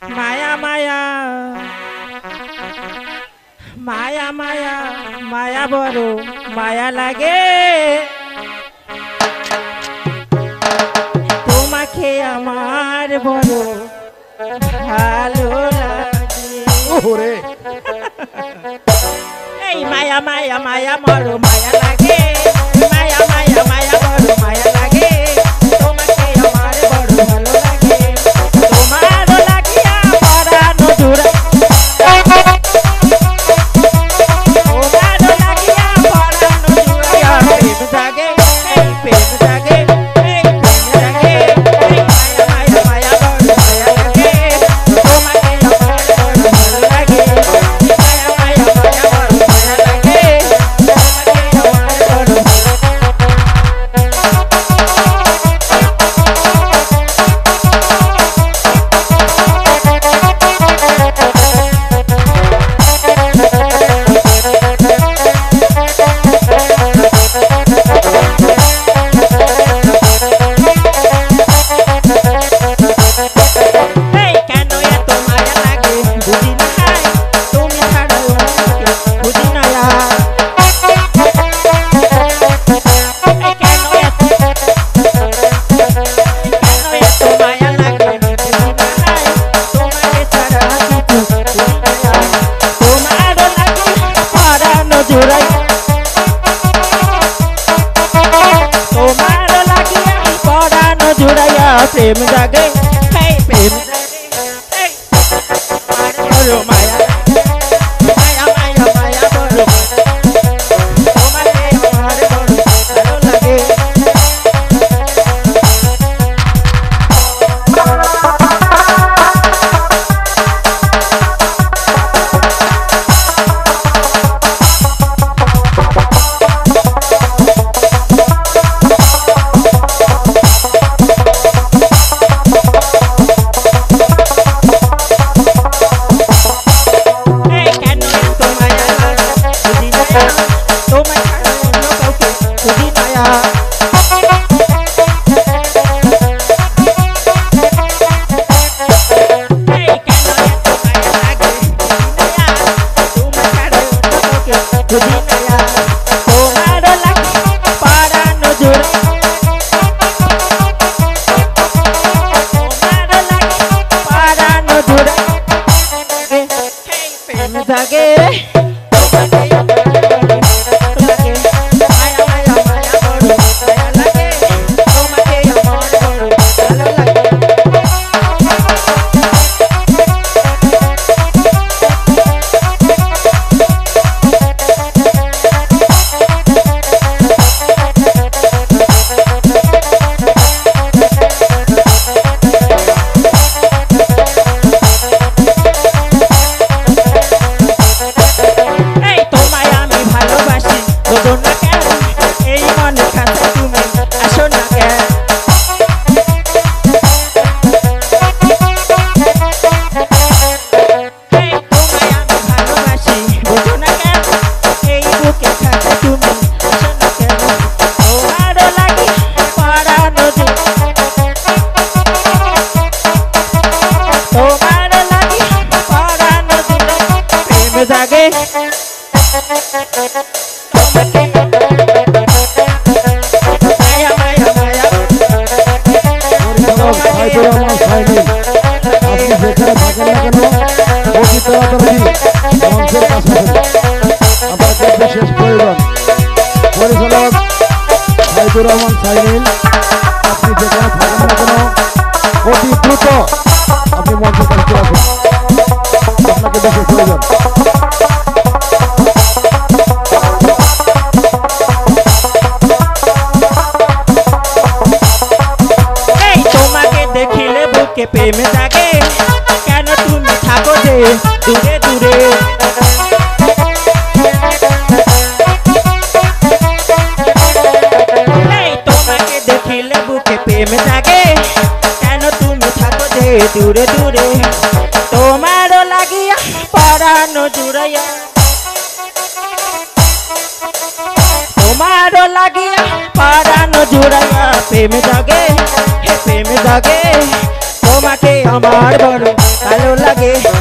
माया माया माया माया माया बड़ो माया लागे তোমাকে আমার বড় ভালো লাগে ওরে এই মায়া মায়া মায়া বড় মায়া লাগে মায়া মায়া মায়া বড় মায়া লাগে তোমাকে আমার বড় ভালো লাগে তোমার লাগিয়া পরানো জুড়ে তোমার লাগিয়া পরানো জুড়ে প্রেম জাগে এই প্রেম জাগে এই প্রেম জাগে এই মায়া মায়া মায়া বড় মায়া লাগে তোমাকে আমার বড় ভালো লাগে মায়া মায়া মায়া বড় মায়া লাগে তোমাকে আমার বড় प्रेम जागे प्रेम जागे बड़ो माया माया माया माया बड़ो तुम्हारे हमारे बड़ो भालो लगे जागे माया माया माया আপনি যেখানে থাকেন না কেন অতি তাড়াতাড়ি মঞ্চের কাছে আপনাদের বিশেষ প্রয়োজন পরিচালক সাইদুর রহমান সাইনিল আপনি যেখানে থাকেন না কেন অতি দ্রুত আপনি মঞ্চের কাছে আসুন আপনাকে বিশেষ প্রয়োজন के प्रेम जागे केन तुम थाको जे दूरे दूरे তোমাকে দেখিলে বুকে প্রেম জাগে কেন তুমি থাকো যে দূরে দূরে তোমারও লাগিয়া পরানো জুড়াইয়া তোমারও লাগিয়া পরানো জুড়াইয়া প্রেম জাগে হে প্রেম জাগে তোমাকে আমার বড় ভালো জাগে